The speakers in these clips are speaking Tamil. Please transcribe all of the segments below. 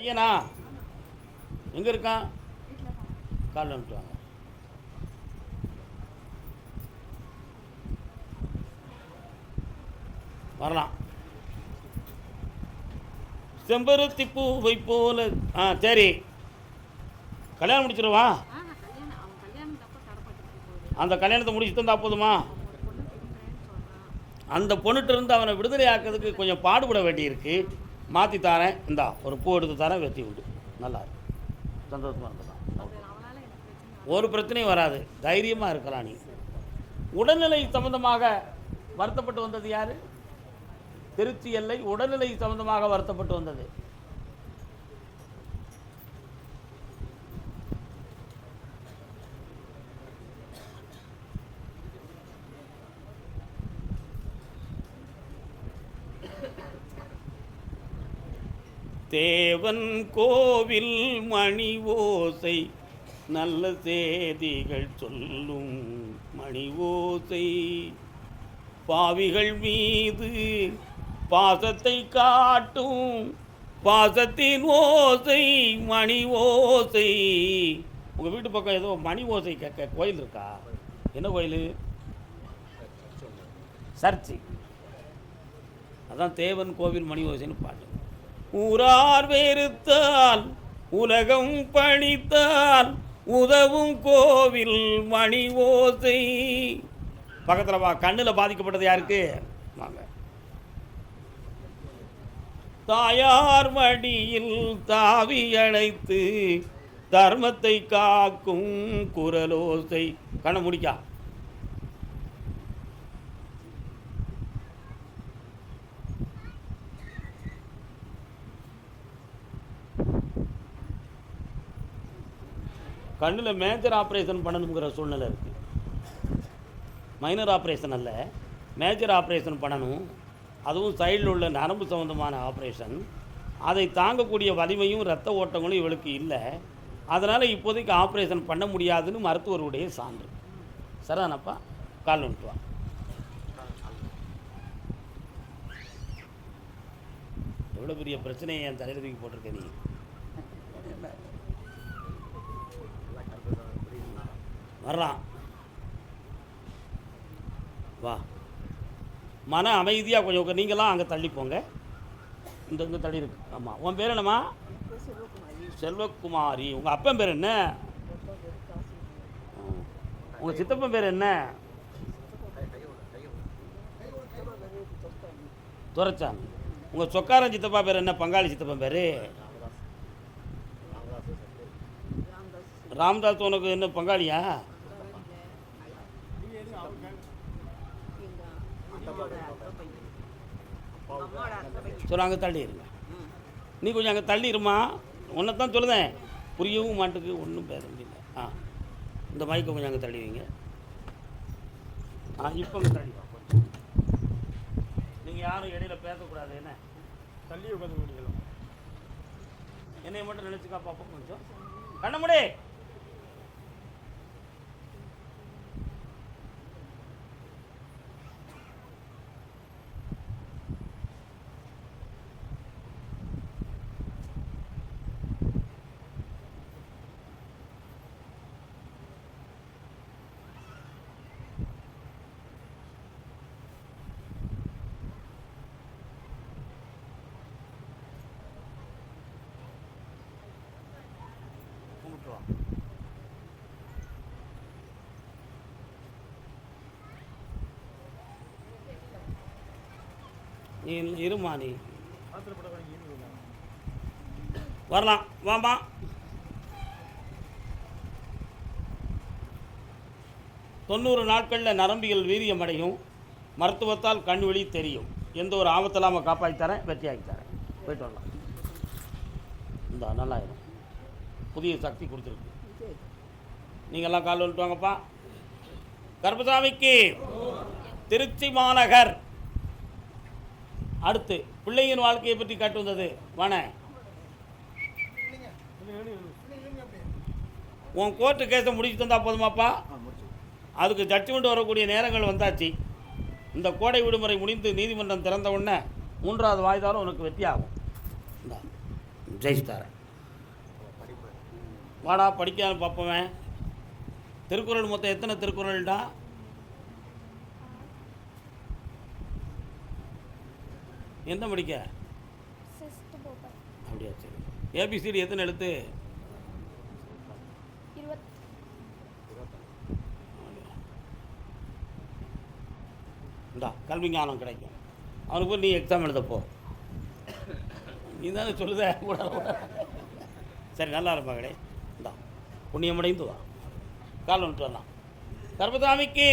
பையனா எங்கே இருக்கான்? காலைல அனுப்பிட்டுவாங்க. வரலாம். செம்பருத்தி பூவை போல. சரி, கல்யாணம் முடிச்சிருவா. அந்த கல்யாணத்தை முடிச்சு தந்தா போதுமா? அந்த பொண்ணுகிட்ட இருந்து அவனை விடுதலை ஆக்கிறதுக்கு கொஞ்சம் பாடுபட வேண்டியிருக்கு. மாற்றி தரேன், இந்தா ஒரு பூ எடுத்து தரேன், வெட்டி விடு. நல்லா இருக்கு, சந்தோஷமாக இருக்கலாம். ஒரு பிரச்சனையும் வராது, தைரியமாக இருக்கலாம். நீ உடல்நிலை சம்பந்தமாக வருத்தப்பட்டு வந்தது யார்? திருச்சி எல்லை உடல்நிலை சம்பந்தமாக வருத்தப்பட்டு வந்தது. தேவன் கோவில் மணி ஓசை, நல்ல செய்திகள் சொல்லும் மணி ஓசை, பாவிகள் மீது பாசத்தை காட்டும் பாசத்தின் ஓசை மணி ஓசை. உங்கள் வீட்டு பக்கம் ஏதோ மணி ஓசை கேட்க கோயில் இருக்கா? என்ன கோயில்? சர்ச்சு. அதான் தேவன் கோவில் மணி ஓசைன்னு பாட்டு. ஊரார் வெறுத்தால் உலகம் பணித்தால் உதவும் கோவில் மணி ஓசை. பக்கத்தில் வா. கண்ணில் பாதிக்கப்பட்டது யாருக்கு? வாங்க. தாயார் மடியில் தாவி அழைத்து தர்மத்தை காக்கும் குரலோசை. கண்ணை முடிக்கா. கண்ணில் மேஜர் ஆப்ரேஷன் பண்ணணுங்கிற சூழ்நிலை இருக்குது. மைனர் ஆப்ரேஷன் அல்ல, மேஜர் ஆப்ரேஷன் பண்ணணும். அதுவும் சைடில் உள்ள நரம்பு சம்மந்தமான ஆப்ரேஷன். அதை தாங்கக்கூடிய வலிமையும் இரத்த ஓட்டங்களும் இவளுக்கு இல்லை. அதனால் இப்போதைக்கு ஆப்ரேஷன் பண்ண முடியாதுன்னு மருத்துவருடைய சான்று. சரிதானப்பா? கால் வந்துட்டு வா. எவ்வளோ பெரிய பிரச்சனையை என் தலையில் தூக்கி போட்டிருக்க நீ. வரலாம், வா. மன அமைதியாக கொஞ்சம் நீங்களாம் அங்கே தள்ளி போங்க. இங்கே தள்ளி இருக்கு. ஆமாம், உன் பேர் என்னம்மா? செல்வகுமாரி. உங்கள் அப்பன் பேர் என்ன? உங்கள் சித்தப்பன் பேர் என்ன? துரைச்சாமி. உங்கள் சொக்காரன் சித்தப்பா பேர் என்ன? பங்காளி சித்தப்பன் பேர் ராம்தாஸ். உனக்கு என்ன பங்காளியா? சொல்ல அங்கே தள்ளி இருங்க. நீ கொஞ்சம் அங்கே தள்ளி இருமா. ஒன்றை தான் சொல்லுதேன், புரியவும் மாட்டுக்கு ஒன்றும் பேச முடியல. இந்த மைக்கை கொஞ்சம் அங்கே தள்ளி வைங்க. இப்போ அங்கே தள்ளி வா. கொஞ்சம் நீங்கள் யாரும் இடையில பேசக்கூடாது. என்ன தள்ளி உட்காந்து முடியலாம். என்னை மட்டும் நினச்சிக்கா பார்ப்போம். கொஞ்சம் கண்ண முடி. நீ இருமா. நீ வரலாம், வாமா. தொண்ணூறு நாட்களில் நரம்பியல் வீரியம் அடையும். மருத்துவத்தால் கண் வெளி தெரியும். எந்த ஒரு ஆபத்தில்லாமல் காப்பாற்றி தரேன், வெற்றியாகி தரேன். போய்ட்டு வரலாம். இந்த நல்லாயிரும். புதிய சக்தி கொடுத்துருக்கு. நீங்கள்லாம் கால் வந்துட்டு வாங்கப்பா. கருப்பசாமிக்கு திருச்சி மாநகர். அடுத்து பிள்ளையின் வாழ்க்கையை பற்றி காட்டு வந்தது. வாண, உன் கோர்ட்டு கேஸை முடிச்சு தந்தா போதுமாப்பா? அதுக்கு ஜட்ஜ்மெண்ட் வரக்கூடிய நேரங்கள் வந்தாச்சு. இந்த கோடை விடுமுறை முடிந்து நீதிமன்றம் திறந்த உடனே 3வது வாய்தாலும் உனக்கு வெற்றி ஆகும். ஜெயிச்சுத்தாரேன். வாடா படிக்க பார்ப்பவன். திருக்குறள் மொத்தம் எத்தனை திருக்குறள்டா? என்ன படிக்க? அப்படியா, சரி. ஏபிசிடி எத்தனை எழுத்து? இந்தா கல்வி ஞானம் கிடைக்கும் அவனுக்கு. போய் நீ எக்ஸாம் எழுதப்போ. நீ தானே சொல்லுத கூட. சரி, நல்லா இருப்பாங்களே. இந்தா புண்ணியமடைந்து வா, கால் வந்துட்டு வரலாம். கர்பசாமிக்கு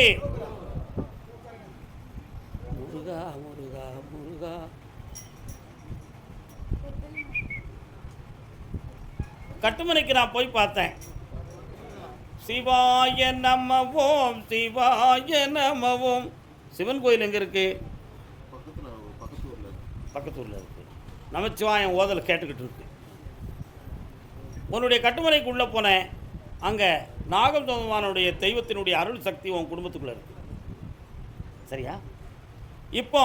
முருகா முருகா முருகா. கட்டுமனைக்கு நான் போய் பார்த்தேன். சிவாய நமவோம் சிவாய நமவோம். சிவன் கோயில் எங்கே இருக்கு? பக்கத்தூரில் இருக்கு. நமச்சிவாயம் ஓதல் கேட்டுக்கிட்டு இருக்கு. உன்னுடைய கட்டுமனைக்கு உள்ளே போனேன். அங்கே நாகம் சோதமானுடைய தெய்வத்தினுடைய அருள் சக்தி உன் குடும்பத்துக்குள்ளே இருக்கு. சரியா? இப்போ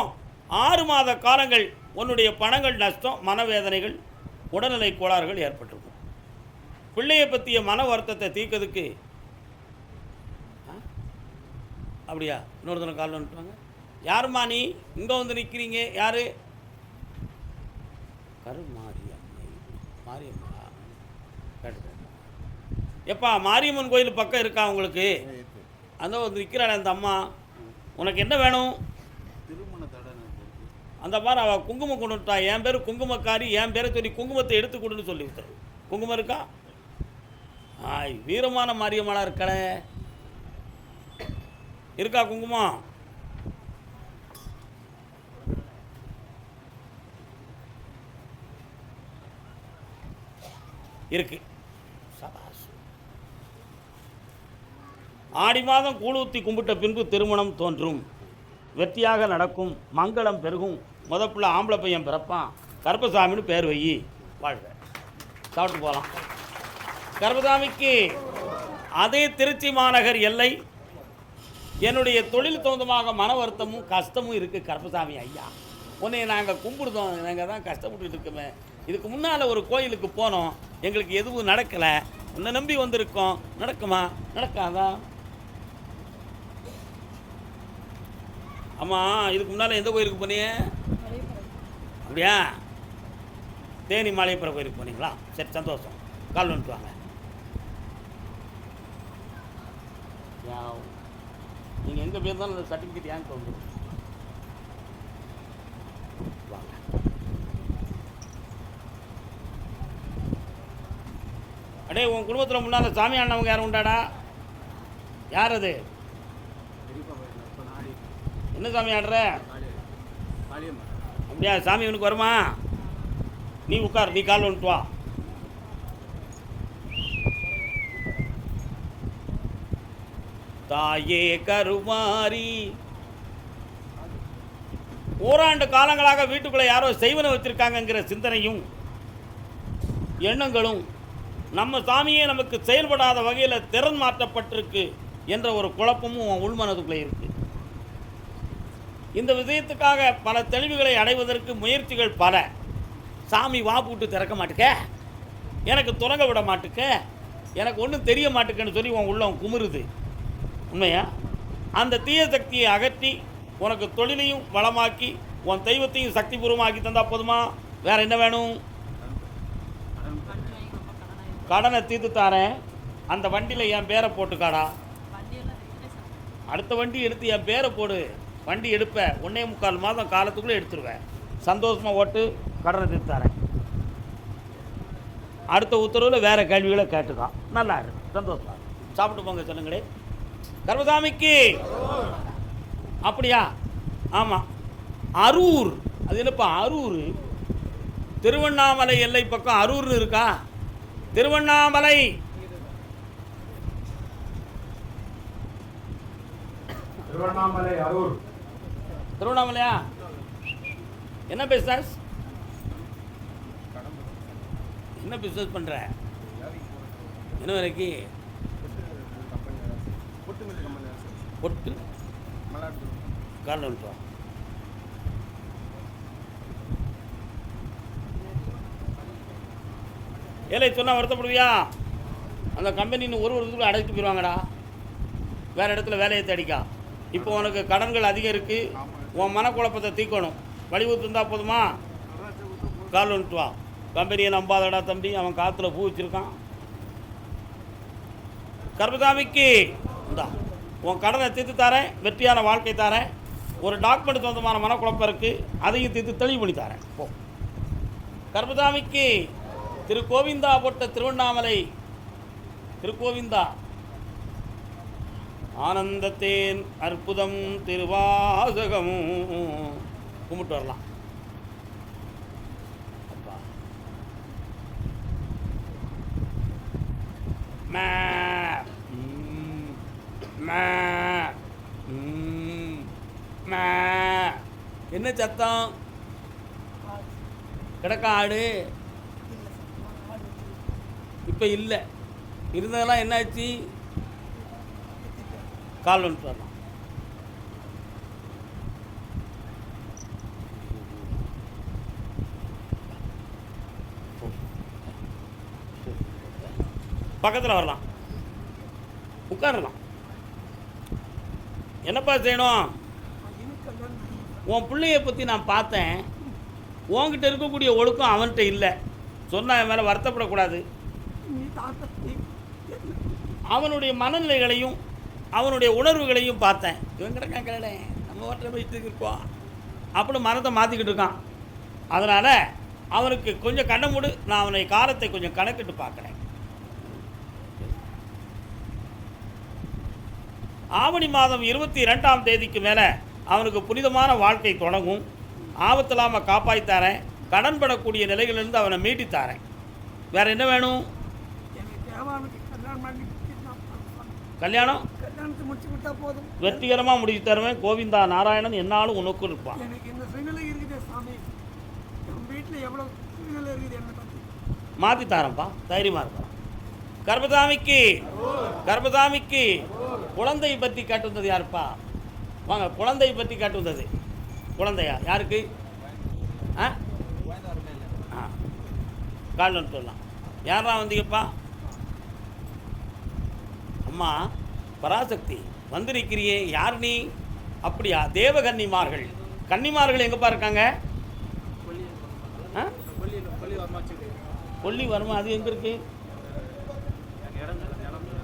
6 மாத காலங்கள் உன்னுடைய பணங்கள் நஷ்டம், மனவேதனைகள், உடல்நிலை கோளாறுகள் ஏற்பட்டிருக்கும். பிள்ளையை பற்றிய மன வருத்தத்தை தீர்க்கிறதுக்கு அப்படியா இன்னொருத்தனை கால் வந்துட்டாங்க. யாருமா நீ இங்கே வந்து நிற்கிறீங்க? யார்? கருமாரியம்மை. மாரியம்மா கேட்டு. எப்பா மாரியம்மன் கோயில் பக்கம் இருக்கா உங்களுக்கு? அந்த வந்து நிற்கிறாள் அந்த அம்மா. உனக்கு என்ன வேணும்? அந்த மாதிரி அவள் குங்குமம் கொண்டு விட்டா. என் பேர் குங்குமக்காரி, என் பேரை சொல்லி குங்குமத்தை எடுத்து கொடுன்னு சொல்லி விட்டுரு. குங்குமம் இருக்கா? வீரமான மாரியம்மனாக இருக்கல. இருக்கா குங்குமம்? இருக்கு. ஆடி மாதம் கூழூத்தி கும்பிட்ட பின்பு திருமணம் தோன்றும், வெற்றியாக நடக்கும், மங்களம் பெருகும், முதப்பிள்ள ஆம்பளை பையன் பிறப்பான், கருப்பசாமின்னு பேர் வை, வாழ்க. சாப்பிட்டு போகலாம். கருப்பசாமிக்கு அதே திருச்சி மாநகர் எல்லை. என்னுடைய தொழில் தகுந்தமாக மன வருத்தமும் கஷ்டமும் இருக்குது. கருப்பசாமி ஐயா, உன்னை நாங்கள் கும்பிடுதோம், நாங்கள் தான் கஷ்டப்பட்டு இருக்கோமே. இதுக்கு முன்னால் ஒரு கோயிலுக்கு போனோம், எங்களுக்கு எதுவும் நடக்கலை. உன்னை நம்பி வந்திருக்கோம், நடக்குமா? நடக்காதா? ஆமாம், இதுக்கு முன்னால் எந்த கோயிலுக்கு போனீங்க? அப்படியா? தேனி மாலையப்புற கோயிலுக்கு போனீங்களா? சரி, சந்தோஷம். கால் வந்துட்டு வாங்க. நீங்கள் எங்கே போயிருந்தாலும் அந்த சர்டிஃபிகேட் ஏன் வந்துடும். வாங்க. அடே, உன் குடும்பத்தில் முன்னால் சாமி ஆனவங்க யாரும் உண்டாடா? யார் அது? என்ன சாமி ஆடுற? அப்படியா? சாமி இவனுக்கு வருமா? நீ உட்கார், நீ கால் வந்துட்டு வா. தாயே கருமாரி. ஓராண்டு காலங்களாக வீட்டுக்குள்ளே யாரோ செய்வன வச்சிருக்காங்கங்கிற சிந்தனையும் எண்ணங்களும், நம்ம சாமியே நமக்கு செயல்படாத வகையில் திறன் மாற்றப்பட்டிருக்கு என்ற ஒரு குழப்பமும் உள்மனதுக்குள்ளே இருக்கு. இந்த விஷயத்துக்காக பல தெளிவுகளை அடைவதற்கு முயற்சிகள் பல. சாமி வாப்புட்டு திறக்க மாட்டுக்க, எனக்கு துறங்க விட மாட்டுக்க, எனக்கு ஒன்றும் தெரிய மாட்டுக்கன்னு சொல்லி உன் உள்ளம் குமுறுது. உண்மையா? அந்த தீய சக்தியை அகற்றி உனக்கு தொழிலையும் வளமாக்கி உன் தெய்வத்தையும் சக்தி பூர்வமாக்கி தந்தால் போதுமா? வேறு என்ன வேணும்? கடனை தீர்த்து தாரேன். அந்த வண்டியில் என் பேரை போட்டுக்காடா. அடுத்த வண்டி எடுத்து என் பேரை போடு. வண்டி எடுப்பேன், 1.25 மாதம் காலத்துக்குள்ளே எடுத்துருவேன். சந்தோஷமாக ஓட்டு, கடனை தீர்த்து தரேன். அடுத்த உத்தரவில் வேறு கேள்விகளை கேட்டுக்கான். நல்லா இருக்கு, சந்தோஷம். சாப்பிட்டு போங்க சொல்லுங்களே. கர்பசாமிக்கு அப்படியா? ஆமாம். அரூர், அது என்னப்பா அரூர்? திருவண்ணாமலை எல்லை பக்கம் அரூர்னு இருக்கா? திருவண்ணாமலை. திருவண்ணாமலை அரூர். திருவண்ணாமலையா? என்ன பிஸ்னஸ்? என்ன பிஸ்னஸ் பண்ணுற? என்ன வரைக்கு? பொட்டு கால் வந்துட்டோம். ஏழை சொன்னால் வருத்தப்படுவியா? அந்த கம்பெனின்னு ஒரு வருஷத்துக்குள்ள அடைச்சிட்டு போயிடுவாங்கடா, வேறு இடத்துல வேலையை தேடிக்கா. இப்போ உனக்கு கடன்கள் அதிகம் இருக்குது, உன் மனக்குழப்பத்தை தீர்க்கணும். வழிவகுத்து இருந்தால் போதுமா? கால் வந்துட்டு வா. கம்பெனியை நம்பாதடா தம்பி, அவன் காற்றுல பூ வச்சுருக்கான். கர்மசாமிக்கு இந்தா உன் கடனை தீர்த்து தரேன், வெற்றியான வாழ்க்கை தரேன். ஒரு டாக்குமெண்ட் சொந்தமான மனக்குழப்பம் இருக்குது, அதையும் தீர்த்து தெளிவு பண்ணி தரேன். போ. கர்மசாமிக்கு திருக்கோவிந்தா போட்ட திருவண்ணாமலை திருக்கோவிந்தா ஆனந்தத்தேன் அற்புதம் திருவாசகமும் கும்பிட்டு வரலாம். அப்பா மே மே மே என்ன சத்தம்? கிடக்க ஆடு இப்போ இல்லை, இருந்ததெல்லாம் என்னாச்சு? கால் வந்துட்டு வரலாம். பக்கத்தில் வரலாம், உட்காரலாம். என்னப்பா செய்யணும்? உன் பிள்ளைய பற்றி நான் பார்த்தேன், உன்கிட்ட இருக்கக்கூடிய ஒழுக்கம் அவன்கிட்ட இல்லை. சொன்னால் என் மேலே வருத்தப்படக்கூடாது. அவனுடைய மனநிலைகளையும் அவனுடைய உணர்வுகளையும் பார்த்தேன். இவன் கிடக்கான் கிளட, நம்ம வாட்டில் போயிட்டு இருக்கோம் அப்படின்னு மனத்தை மாற்றிக்கிட்டு இருக்கான். அதனால் அவனுக்கு கொஞ்சம் கண்ணை மூடு, நான் அவனை காலத்தை கொஞ்சம் கணக்கிட்டு பார்க்குறேன். ஆவணி மாதம் 22ஆம் தேதிக்கு மேலே அவனுக்கு புனிதமான வாழ்க்கை தொடங்கும். ஆபத்தில்லாமல் காப்பாற்றித்தாரேன். கடன் படக்கூடிய நிலைகளிலிருந்து அவனை மீட்டித்தாரேன். வேறு என்ன வேணும்? கல்யாணம் வெற்றிகரமாக முடிச்சு தருவேன். கோவிந்தா நாராயணன் என்னாலும் உனக்கு இருப்பான். மாற்றி தாரேன்ப்பா, தைரியமாக இருப்பான். கர்மசாமிக்கு குழந்தை பற்றி கேட்டு வந்தது யாருப்பா? வாங்க, குழந்தை பற்றி கேட்டு வந்தது. குழந்தையா யாருக்கு? கால் வந்துட்டு வரலாம். யாரா வந்தீங்கப்பா? அம்மா பராசக்தி வந்து நிற்கிறியே, யார் நீ? அப்படியா? தேவகன்னிமார்கள். கன்னிமார்கள் எங்கப்பா இருக்காங்க? கொல்லி வருமா? அது எங்கே இருக்கு?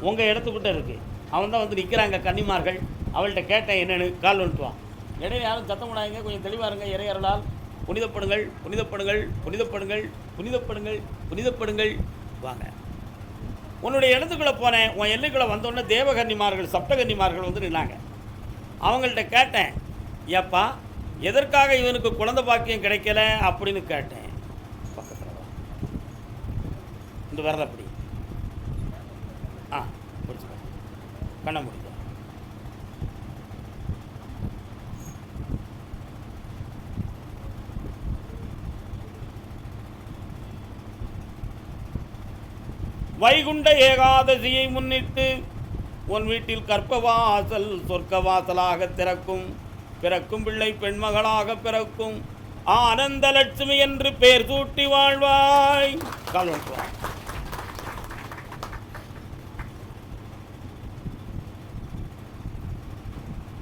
உங்கள் இடத்துக்கிட்ட இருக்கு. அவன் தான் வந்து நிற்கிறாங்க கன்னிமார்கள். அவள்கிட்ட கேட்டேன் என்னென்னு. கால் வந்துட்டு வா. இடையில யாரும் சத்தம் விடாதீங்க, கொஞ்சம் தெளிவாக இருங்க. இறையறலால் புனிதப்படுங்கள், புனிதப்படுங்கள், புனிதப்படுங்கள், புனிதப்படுங்கள், புனிதப்படுங்கள். வாங்க. உன்னுடைய இடத்துக்குள்ளே போனேன். உன் எல்லைக்குள்ளே வந்தோடனே தேவகன்னிமார்கள், சப்தகன்னிமார்கள் வந்து நின்னாங்க. அவங்கள்ட்ட கேட்டேன், ஏப்பா எதற்காக இவனுக்கு குழந்தை பாக்கியம் கிடைக்கல அப்படின்னு கேட்டேன். பக்கத்தில் வா, இந்த விரல அப்படி பிடிச்சிக்க, கண்ண முடிக்க. வைகுண்ட ஏகாதசியை முன்னிட்டு உன் வீட்டில் கற்பவாசல் சொர்க்கவாசலாக திறக்கும். பிறக்கும் பிள்ளை பெண்மகளாக பிறக்கும். ஆனந்த லட்சுமி என்று பெயர் சூட்டி வாழ்வாய்.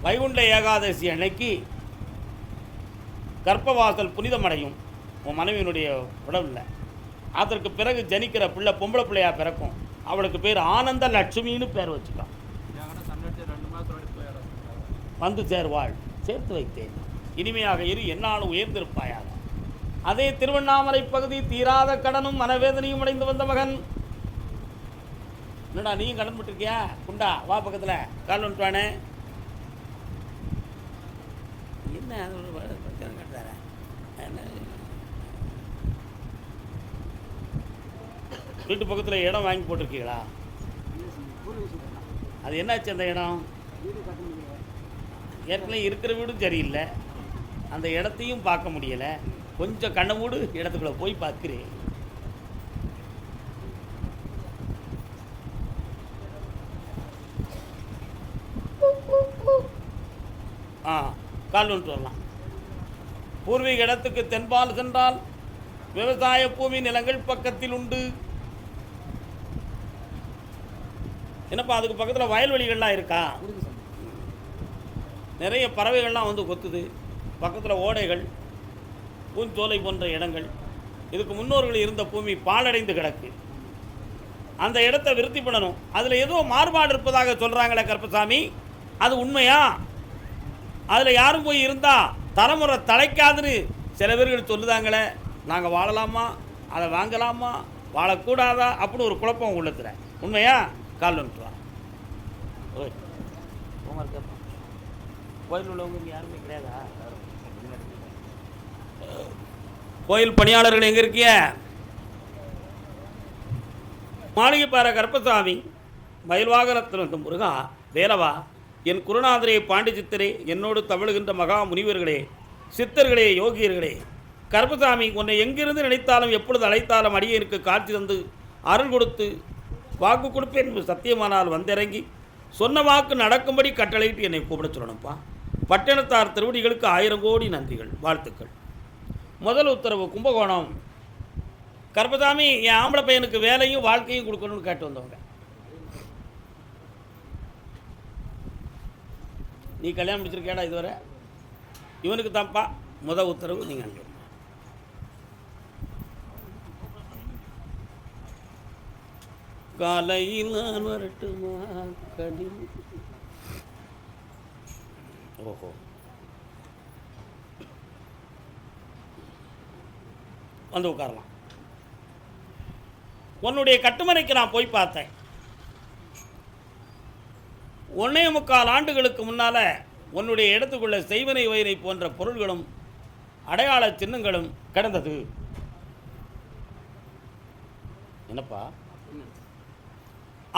வைகுண்ட ஏகாதசி அன்னைக்கு கற்பவாசல் புனிதமடையும் உன் மனைவியினுடைய உடலில். அதற்கு பிறகு ஜனிக்கிற பிள்ளை பொம்பளை பிள்ளையாக பிறக்கும். அவளுக்கு பேர் ஆனந்த லட்சுமின்னு பேர் வச்சுக்கான். வந்து சேர்வாள், சேர்த்து வைத்தேன். இனிமையாக இரு, என்னாலும் உயர்ந்திருப்பாயாக. அதே திருவண்ணாமலை பகுதி தீராத கடனும் மனவேதனையும் அடைந்து வந்த மகன். என்னடா நீயும் கடன் பட்டிருக்கியா? குண்டா வா பக்கத்தில். கால் வந்துட்டுவானே. என்ன பிரச்சனை கட்டார? வீட்டு பக்கத்தில் இடம் வாங்கி போட்டிருக்கீங்களா? அது என்னாச்சு அந்த இடம்? ஏற்கனவே இருக்கிற வீடும் சரியில்லை, அந்த இடத்தையும் பார்க்க முடியலை. கொஞ்சம் கண்ணை மூடு, இடத்துக்குள்ளே போய் பார்க்குறேன். கால் வந்துட்டு வரலாம். பூர்வீக இடத்துக்கு தென்பால் சென்றால் விவசாய பூமி நிலங்கள் பக்கத்தில் உண்டு. என்னப்பா அதுக்கு பக்கத்தில் வயல்வெளிகள்லாம் இருக்கா? நிறைய பறவைகள்லாம் வந்து கொத்துது. பக்கத்தில் ஓடைகள், பூஞ்சோலை போன்ற இடங்கள். இதுக்கு முன்னோர்கள் இருந்த பூமி பாழடைந்து கிடக்கு. அந்த இடத்தை விருத்தி பண்ணணும். அதில் ஏதோ மாறுபாடு இருப்பதாக சொல்கிறாங்களே கருப்பசாமி, அது உண்மையா? அதில் யாரும் போய் இருந்தால் தலைமுறை தலைக்காதுன்னு சில பேர்கள் சொல்லுதாங்களே. நாங்கள் வாழலாமா, அதை வாங்கலாமா, வாழக்கூடாதா அப்படின்னு ஒரு குழப்பம் உள்ளத்தில். உண்மையா? கால் வந்துட்டுவா. ஓய் கேட்போம். கோயில் உள்ளவங்க யாருமே கிடையாதா? கோயில் பணியாளர்கள் எங்கே இருக்கிய? மாளிகைப்பாறை கருப்பசாமி, மயில்வாகனத்திலிருந்து முருகா, வேலவா, என் குருநாதரே, பாண்டி சித்தரே, என்னோடு தவழுகின்ற மகா முனிவர்களே, சித்தர்களே, யோகியர்களே, கருப்பசாமி, உன்னை எங்கிருந்து நினைத்தாலும் எப்பொழுது அழைத்தாலும் அடியேனுக்கு காட்சி தந்து அருள் கொடுத்து வாக்கு கொடுப்பேன் என்று சத்தியமானால் வந்திறங்கி சொன்ன வாக்கு நடக்கும்படி கட்டளையிட்டு என்னை கூப்பிட சொல்லணும்ப்பா. பட்டணத்தார் திருவடிகளுக்கு 1000 கோடி நன்றிகள், வாழ்த்துக்கள். முதல் உத்தரவு கும்பகோணம். கருப்பசாமி, என் ஆம்பளை பையனுக்கு வேலையும் வாழ்க்கையும் கொடுக்கணும்னு கேட்டு வந்தவங்க. நீ கல்யாணம் முடிச்சிருக்கேடா இதுவரை? இவனுக்கு தான்ப்பா முதல் உத்தரவு. நீங்கள் அங்கே காலையில் நான் வரட்டுமா கடி. ஓஹோ, வந்து உட்காரலாம். உன்னுடைய கட்டுமனைக்கு நான் போய் பார்த்தேன். 1.25 ஆண்டுகளுக்கு முன்னால் உன்னுடைய இடத்துக்குள்ள செய்வனை வயிறை போன்ற பொருள்களும் அடையாள சின்னங்களும் கிடந்தது. என்னப்பா?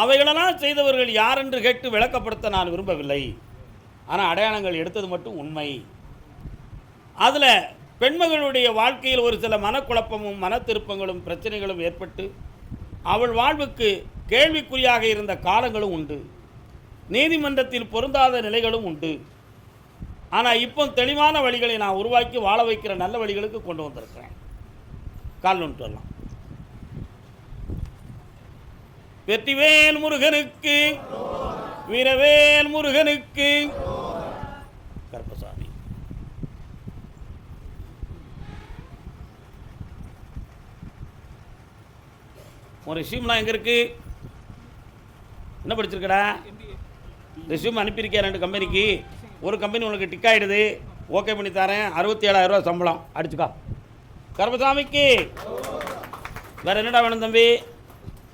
அவைகளெல்லாம் செய்தவர்கள் யார் என்று கேட்டு விளக்கப்படுத்த நான் விரும்பவில்லை. ஆனால் அடையாளங்கள் எடுத்தது மட்டும் உண்மை. அதில் பெண்மகளுடைய வாழ்க்கையில் ஒரு சில மனக்குழப்பமும் மன திருப்பங்களும் பிரச்சனைகளும் ஏற்பட்டு அவள் வாழ்வுக்கு கேள்விக்குறியாக இருந்த காலங்களும் உண்டு. நீதிமன்றத்தில் பொருந்தாத நிலைகளும் உண்டு. ஆனால் இப்போ தெளிவான வழிகளை நான் உருவாக்கி வாழ வைக்கிற நல்ல வழிகளுக்கு கொண்டு வந்திருக்கிறேன். கால் ஒன்று வரலாம். வெற்றிவேல் முருகனுக்கு, வீரவேல் முருகனுக்கு. கருப்பசாமி, உன் ரெஸ்யூம்லாம் எங்கே இருக்கு? என்ன படிச்சிருக்கடா? ரெஸ்யூம் அனுப்பியிருக்கேன் 2 கம்பெனிக்கு. ஒரு கம்பெனி உனக்கு டிக் ஆகிடுது, ஓகே பண்ணி தரேன். 67,000 ரூபா சம்பளம், அடிச்சுக்கா. கருப்பசாமிக்கு வேறு என்னடா வேணும் தம்பி?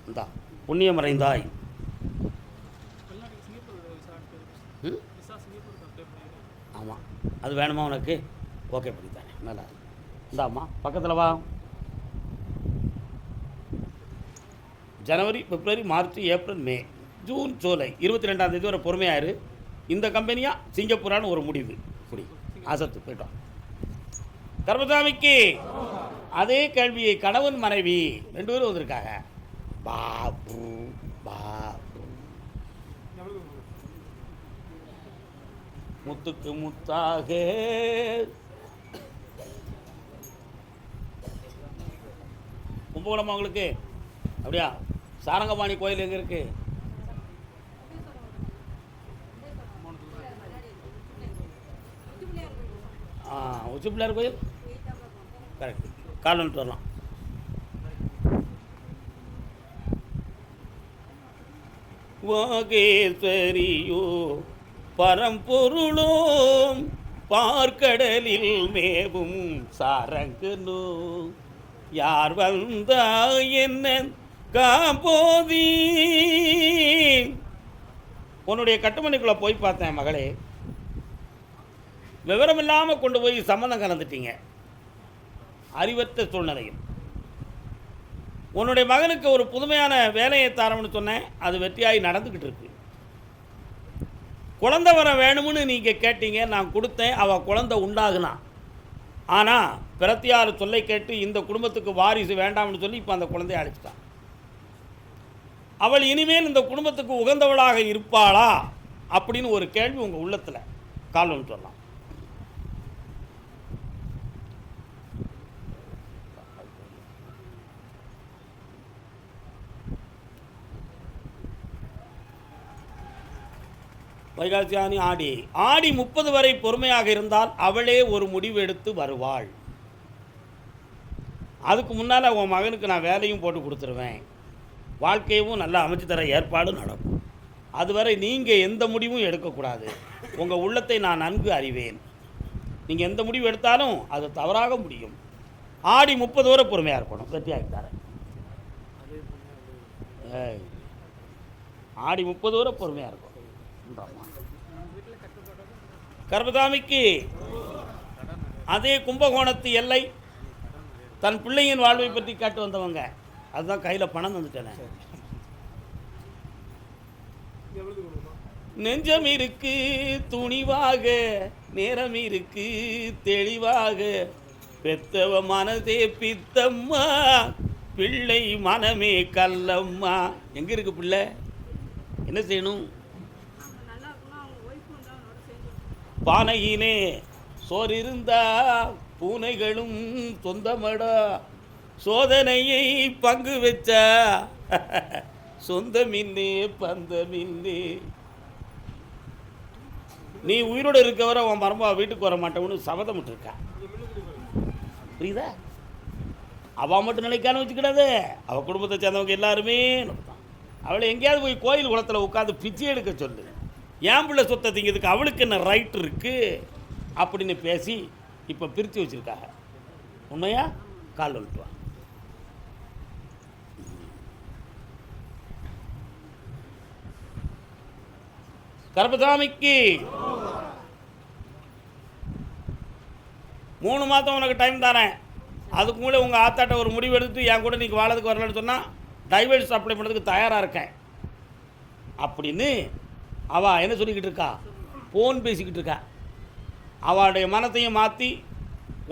இந்தா, புண்ணியம் மறைந்தாய். ஆமாம், அது வேணுமா உனக்கு? ஓகே பண்ணி தரேன். நல்லா இந்தாம்மா, பக்கத்தில் வா. ஜனவரி, பிப்ரவரி, மார்ச், ஏப்ரல், மே, ஜூன், ஜூலை 22ஆம் தேதி வரை பொறுமையாயிரு. இந்த கம்பெனியா சிங்கப்பூரான்னு ஒரு முடிவு. புரி அசத்து போய்ட்டோம். கருப்பசாமிக்கு அதே கேள்வியை கணவன் மனைவி 2 பேரும் வந்திருக்காங்க. பாபு பாபு, முத்துக்கு முத்தாக கும்பகோணம் அவங்களுக்கு. அப்படியா? சாரங்கபாணி கோயில் எங்கே இருக்கு? உச்சி பிள்ளையார் கோயில் கரெக்ட். கால் வந்துட்டு வரலாம். வாகேஸ்வரியோ பரம்பொருளோ பார்க்கடலில் மேவும் சாரங்கனோ யார் வந்தா என்ன காம்போதி. உன்னுடைய கட்டுமணிக்குள்ளே போய் பார்த்தேன் மகளே. விவரம் இல்லாமல் கொண்டு போய் சம்மந்தம் கலந்துட்டீங்க. அறிவற்ற சூழ்நிலையில் உன்னுடைய மகனுக்கு ஒரு புதுமையான வேலையை தரம்னு சொன்னேன். அது வெற்றியாகி நடந்துக்கிட்டு இருக்கு. குழந்தை வர வேணும்னு நீங்கள் கேட்டீங்க, நான் கொடுத்தேன். அவள் குழந்தை உண்டாகுனா. ஆனால் பிரத்தியார் சொல்லை கேட்டு இந்த குடும்பத்துக்கு வாரிசு வேண்டாம்னு சொல்லி இப்போ அந்த குழந்தைய அழைச்சிட்டான். அவள் இனிமேல் இந்த குடும்பத்துக்கு உகந்தவளாக இருப்பாளா அப்படின்னு ஒரு கேள்வி உங்கள் உள்ளத்தில். கால் ஒன்று சொல்லலாம். வைகாசி ஆனி ஆடி. ஆடி 30 வரை பொறுமையாக இருந்தால் அவளே ஒரு முடிவு எடுத்து வருவாள். அதுக்கு முன்னால் உன் மகனுக்கு நான் வேலையும் போட்டு கொடுத்துருவேன், வாழ்க்கையும் நல்லா அமைச்சு தர ஏற்பாடும் நடக்கும். அதுவரை நீங்கள் எந்த முடிவும் எடுக்கக்கூடாது. உங்கள் உள்ளத்தை நான் நன்கு அறிவேன். நீங்கள் எந்த முடிவு எடுத்தாலும் அது தவறாக முடியும். ஆடி 30 வரை பொறுமையாக இருக்கணும். வெற்றியாகி தரேன். ஆடி 30 வரை பொறுமையாக இருக்கும். கர்மசாமிக்கு அதே கும்பகோணத்து எல்லை தன் பிள்ளையின் வாழ்வை பற்றி கேட்டு வந்தவங்க. அதுதான் கையில் பணம் வந்துட்டேனே. நெஞ்சம் இருக்கு துணிவாக, நேரம் இருக்கு தெளிவாக, பெத்தவ மனதே பித்தம்மா, பிள்ளை மனமே கல்லம்மா. எங்கே இருக்கு பிள்ளை? என்ன செய்யணும்? பானையினே சோறு இருந்தா பூனைகளும் சொந்தமடா, சோதனையை பங்கு வச்சா சொந்தமின்னே பந்தமின்னே. நீ உயிரோடு இருக்கவரை உன் மரம்பா வீட்டுக்கு வர மாட்டோம்னு சபதம் இருக்கா. புரியுதா? அவள் மட்டும் நினைக்கான்னு வச்சுக்கிடாது, அவள் குடும்பத்தை சேர்ந்தவங்க எல்லாருமே. அவளை எங்கேயாவது போய் கோயில் குளத்தில் உட்காந்து பிச்சை எடுக்க சொல்லு. ஏன் பிள்ளை சொத்தை திங்கிறதுக்கு அவளுக்கு என்ன ரைட் இருக்குது அப்படின்னு பேசி இப்போ பிரித்து வச்சுருக்காங்க. உண்மையா? கால் வந்துட்டு வா. கர்மசாமிக்கு 3 மாதம் உனக்கு டைம் தரேன். அதுக்கு முன்னாடி உங்கள் ஆத்தாட்ட ஒரு முடிவு எடுத்துட்டு என் கூட நீங்கள் வாழறதுக்கு வரலன்னு சொன்னால் டைவர்ஸ் அப்ளை பண்ணுறதுக்கு தயாராக இருக்கேன் அப்படின்னு அவள் என்ன சொல்லிக்கிட்டு இருக்கா? ஃபோன் பேசிக்கிட்டு இருக்கா. அவளுடைய மனத்தையும் மாற்றி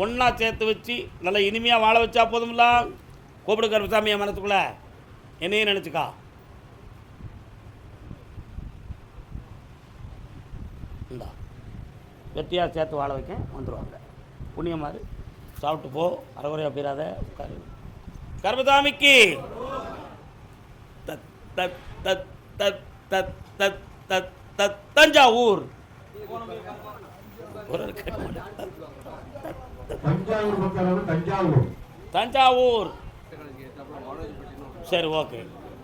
ஒன்றா சேர்த்து வச்சு நல்லா இனிமையாக வாழ வச்சா போதும்ல. கூப்பிடு கருப்பசாமியை மனத்துக்குள்ளே என்னையே நினச்சிக்கா. இந்தா வெட்டியாக சேர்த்து வாழ வைக்க வந்துடுவாங்க. புண்ணியமாறு சாப்பிட்டு போ, அறகுறையாக போயிடாத, உட்காரு. கர்மசாமிக்கு தத் தத் தத் தத் தத் தத் தத் தத் தஞ்சாவூர். தஞ்சாவூர். சரி, ஓகே.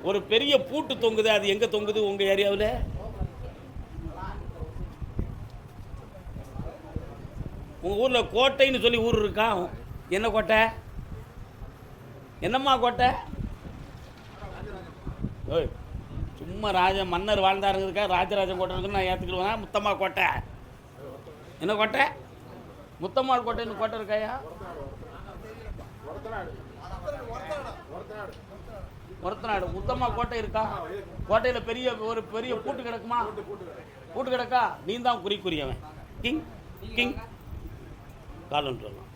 ஒரு பெரிய பூட்டு தொங்குது, அது எங்கே தொங்குது உங்கள் ஏரியாவில்? உங்கள் ஊரில் கோட்டைன்னு சொல்லி ஊர் இருக்கா? என்ன கோட்டை? என்னம்மா கோட்டை? ஓய், சும்மா மன்னர் வாழ்ந்தாருங்கிறதுக்கா ராஜராஜன் கோட்டை நான் ஏற்றுக்கிடுவேன். முத்தம்மா கோட்டை. என்ன கோட்டை? முத்தம்மாள் கோட்டைன்னு கோட்டை இருக்காயா? ஒருத்தநாடு முத்தம்மா கோட்டை இருக்கா? கோட்டையில் ஒரு பெரிய பூட்டு கிடக்குமா? பூட்டு கிடக்கா? நீ தான் குறியவன். கிங் கிங் காலன்னு சொல்லலாம்.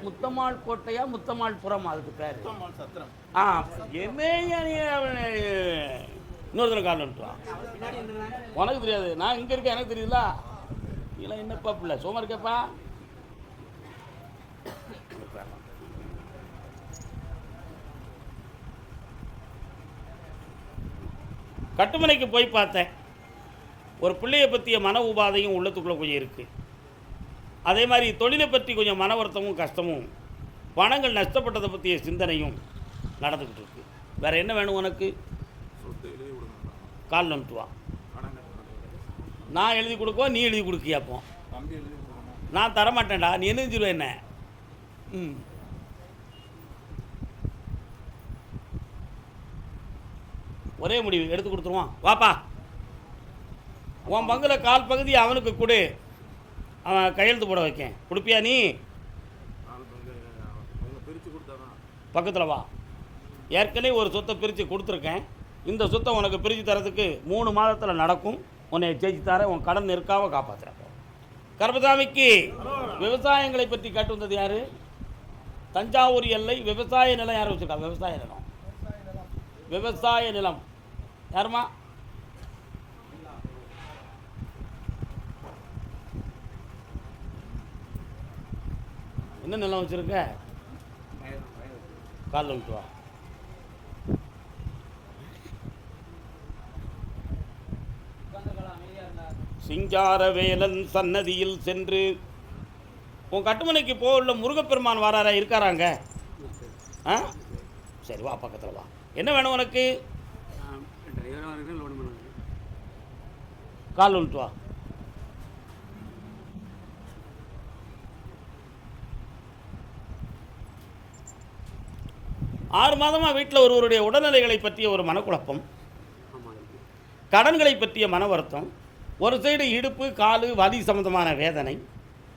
முத்தம்மாள் கோட்டையா முத்தம்மாள் புறமா? அதுக்கு பேர் என்ன? இன்னொருத்தர காலன்றான். உனக்கு தெரியாது, நான் இங்கே இருக்கேன், எனக்கு தெரியுதுல. இதெல்லாம் என்னப்பா பிள்ளை சோமா இருக்கப்பா. கட்டுமனைக்கு போய் பார்த்தேன். ஒரு பிள்ளையை பற்றிய மன உபாதையும் உள்ளத்துக்குள்ளே கொஞ்சம் இருக்குது. அதே மாதிரி தொழிலை பற்றி கொஞ்சம் மன வருத்தமும் கஷ்டமும், பணங்கள் நஷ்டப்பட்டதை பற்றிய சிந்தனையும் நடந்துக்கிட்டு இருக்கு. வேறு என்ன வேணும் உனக்கு? கால் நம்பிட்டு வா. நான் எழுதி கொடுக்குவா, நீ எழுதி கொடுக்கியாப்போ? நான் தரமாட்டேன்டா. நீ என்ன செஞ்சிருவேன் என்ன? ஒரே முடிவு எடுத்து கொடுத்துருவான். வாப்பா, உன் பங்கில் கால் பகுதி அவனுக்கு கொடு, அவன் கையெழுத்து போட வைக்கேன். கொடுப்பியா நீ? பக்கத்தில் வா. ஏற்கனவே ஒரு சொத்தை பிரித்து கொடுத்துருக்கேன். இந்த சொத்தை உனக்கு பிரித்து தரத்துக்கு 3 மாதத்தில் நடக்கும். உன்னை ஜெயிச்சு தரேன். உன் கடன் இருக்காம காப்பாற்றுறேன். கர்மசாமிக்கு விவசாயங்களை பற்றி கேட்டு வந்தது யார்? தஞ்சாவூர் எல்லை விவசாய நிலம் யார் வச்சுருக்கா? விவசாய நிலம். விவசாய நிலம் யாருமா? என்ன நிலம் வச்சுருக்க? காலில் விட்டு வா. சிங்காரவேலன் சன்னதியில் சென்று உன் கட்டுமனைக்கு போகல முருகப்பெருமான் வராரா இருக்காராங்க? ஆ சரி வா, பக்கத்தில் வா. என்ன வேணும் உனக்கு? கால் விட்டு வா. ஆறு மாதமாக வீட்டில் ஒருவருடைய உடல்நிலைகளை பற்றிய ஒரு மனக்குழப்பம், கடன்களை பற்றிய மன வருத்தம், ஒரு சைடு இடுப்பு காலு வலி சம்மந்தமான வேதனை,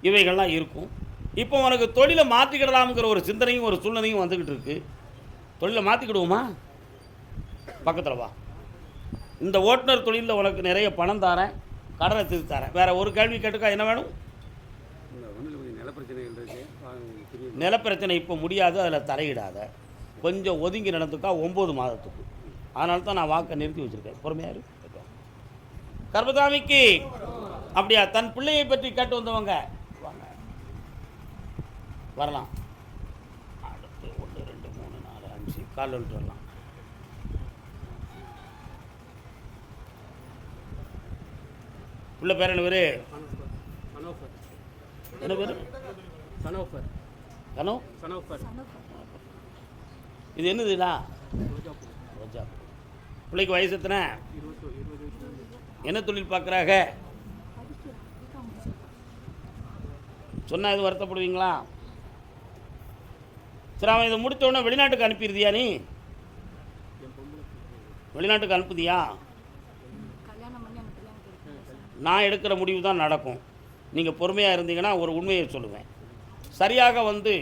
இவைகள்லாம் இருக்கும். இப்போ உனக்கு தொழிலை மாற்றிக்கிடலாம்ங்கிற ஒரு சிந்தனையும் ஒரு சூழ்நிலையும் வந்துக்கிட்டு இருக்கு. தொழிலை மாற்றிக்கிடுவோமா? பக்கத்தில் வா. இந்த ஓட்டுநர் தொழிலில் உனக்கு நிறைய பணம் தரேன், கடனை திருத்தி தரேன். வேறு ஒரு கேள்வி கேட்டுக்கா, என்ன வேணும்? நிலப்பிரச்சனை இப்போ முடியாது, அதில் தலையிடாத, கொஞ்சம் ஒதுங்கி நடந்துக்கா. 9 மாதத்துக்கு. அதனால தான் நான் வாக்கை நிறுத்தி வச்சுருக்கேன். பொறுமையாக இருக்கு. கர்பதாமிக்கு அப்படியா? தன் பிள்ளையை பற்றி கேட்டு வந்தவங்க வாங்க, வரலாம். அடுத்து 1 2 3 4 5 கால் வந்துட்டு வரலாம். பிள்ளை பேர் என்ன பேர்? என்ன பேர்? சனோஃபர். இது என்னதுடா? ரோஜா. பிள்ளைக்கு வயசு எத்தனை? என்ன தொழில் பார்க்குறாங்க? சொன்னால் எதுவும் வருத்தப்படுவீங்களா? சரி, அவன் இதை முடித்த உடனே வெளிநாட்டுக்கு அனுப்பிடுதியா? நீ வெளிநாட்டுக்கு அனுப்புதியா? நான் எடுக்கிற முடிவு தான் நடக்கும். நீங்கள் பொறுமையாக இருந்தீங்கன்னா ஒரு உண்மையை சொல்லுவேன். சரியாக வந்து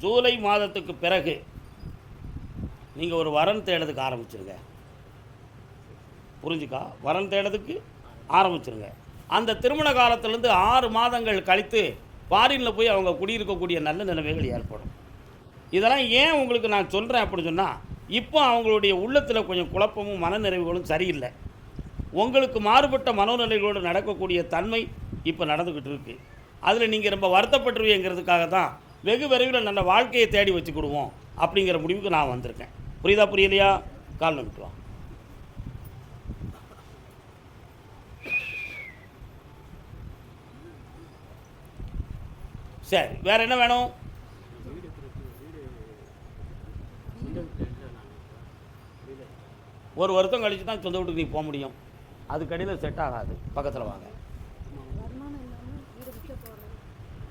ஜூலை மாதத்துக்கு பிறகு நீங்கள் ஒரு வரன் தேடுறதுக்கு ஆரம்பிச்சிருங்க. புரிஞ்சுக்கா? வரன் தேடுறதுக்கு ஆரம்பிச்சிருங்க. அந்த திருமண காலத்திலேருந்து 6 மாதங்கள் கழித்து ஃபாரினில் போய் அவங்க குடியிருக்கக்கூடிய நல்ல நிலைமைகள் ஏற்படும். இதெல்லாம் ஏன் உங்களுக்கு நான் சொல்கிறேன் அப்படின்னு சொன்னால், இப்போ அவங்களுடைய உள்ளத்தில் கொஞ்சம் குழப்பமும் மனநிறைவுகளும் சரியில்லை. உங்களுக்கு மாறுபட்ட மனோநிலைகளோடு நடக்கக்கூடிய தன்மை இப்போ நடந்துக்கிட்டு இருக்குது. அதில் நீங்கள் ரொம்ப வருத்தப்பட்டுருவீங்கிறதுக்காக தான் வெகு விரைவில் நல்ல வாழ்க்கையை தேடி வச்சுக்கிடுவோம் அப்படிங்கிற முடிவுக்கு நான் வந்திருக்கேன். புரியுதா புரியலையா? கால் நம்பிட்டு வா. சரி, வேறு என்ன வேணும்? ஒரு வருஷம் கழிச்சு தான் சொந்த வீட்டுக்கு நீ போக முடியும். அதுக்கடியில் செட் ஆகாது. பக்கத்தில் வாங்க.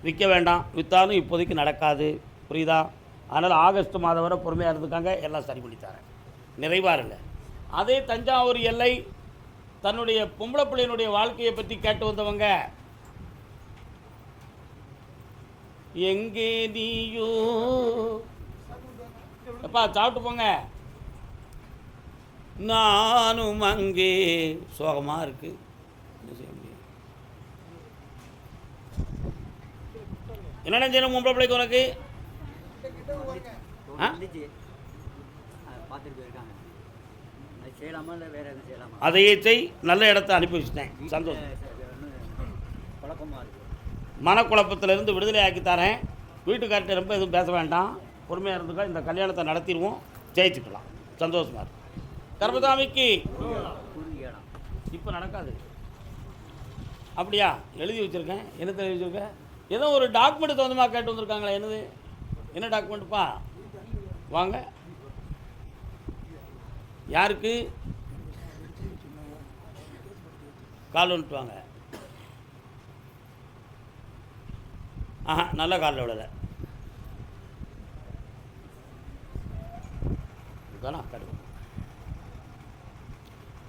விற்க வேண்டாம், விற்றாலும் இப்போதைக்கு நடக்காது. புரியுதா? அதனால் ஆகஸ்ட் மாதம் வரை பொறுமையாக இருந்துக்காங்க, எல்லாம் சரி பண்ணி தரேன். நிறைவாக இருங்க. அதே தஞ்சாவூர் எல்லை தன்னுடைய பொம்பளை பிள்ளையினுடைய வாழ்க்கையை பற்றி கேட்டு வந்தவங்க, எங்கே நீயோ எப்பா சாப்பிட்டு போங்க, நானும் அங்கே. சோகமாக இருக்குது, என்ன செய்ய முடியும்? என்னென்ன செய்யணும் பொம்பளை பிள்ளைக்கு உனக்கு? அதையே செய். நல்ல இடத்த அனுப்பி வச்சுட்டேன். சந்தோஷம். மனக்குழப்பத்திலிருந்து விடுதலை ஆக்கி தரேன். வீட்டுக்கார்ட்ட ரொம்ப எதுவும் பேச வேண்டாம், பொறுமையாக இருந்துக்கா. இந்த கல்யாணத்தை நடத்திடுவோம், ஜெயிச்சுக்கலாம். சந்தோஷமாக இருக்கும். கர்பதாமிக்கு இப்போ நடக்காது. அப்படியா? எழுதி வச்சுருக்கேன். என்னத்தை எழுதி வச்சுருக்கேன்? ஏதோ ஒரு டாக்குமெண்ட் சொந்தமாக கேட்டு வந்திருக்காங்களே. என்னது? என்ன டாக்குமெண்ட்டுப்பா? வாங்க. யாருக்கு? கால் வந்துட்டு வாங்க. ஆஹா, நல்ல காலில் விடலை.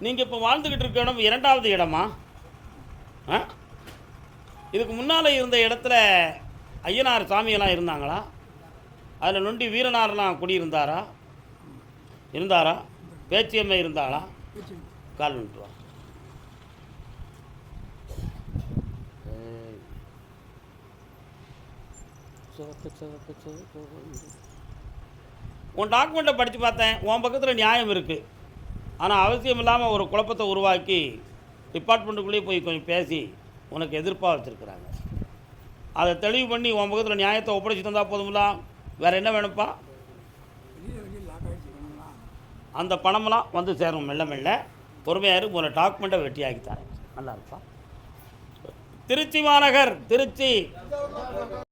நீங்கள் இப்போ வாழ்ந்துக்கிட்டு இருக்க இடம் 2வது இடமா? இதுக்கு முன்னால் இருந்த இடத்துல ஐயனார் சாமியெல்லாம் இருந்தாங்களா? அதில் நொண்டி வீரனாரெலாம் குடியிருந்தாரா? இருந்தாரா? பேச்சியம்மை இருந்தாளா? கால் வந்துட்டு வா. உன் டாக்குமெண்ட்டை படித்து பார்த்தேன். உன் பக்கத்தில் நியாயம் இருக்குது. ஆனால் அவசியம் இல்லாமல் ஒரு குழப்பத்தை உருவாக்கி டிபார்ட்மெண்ட்டுக்குள்ளேயே போய் கொஞ்சம் பேசி உனக்கு எதிர்ப்பாக வச்சுருக்குறாங்க. அதை தெளிவு பண்ணி உன் பக்கத்தில் நியாயத்தை ஒப்படைச்சி தந்தால் போதுங்களா? வேறு என்ன வேணும்ப்பா? அந்த பணமெல்லாம் வந்து சேரும். மெல்ல மெல்ல பொறுமையாக ஒரு டாக்குமெண்ட்டை வெட்டி ஆக்கி தரேன். நல்லா இருப்பா. திருச்சி மாநகர் திருச்சி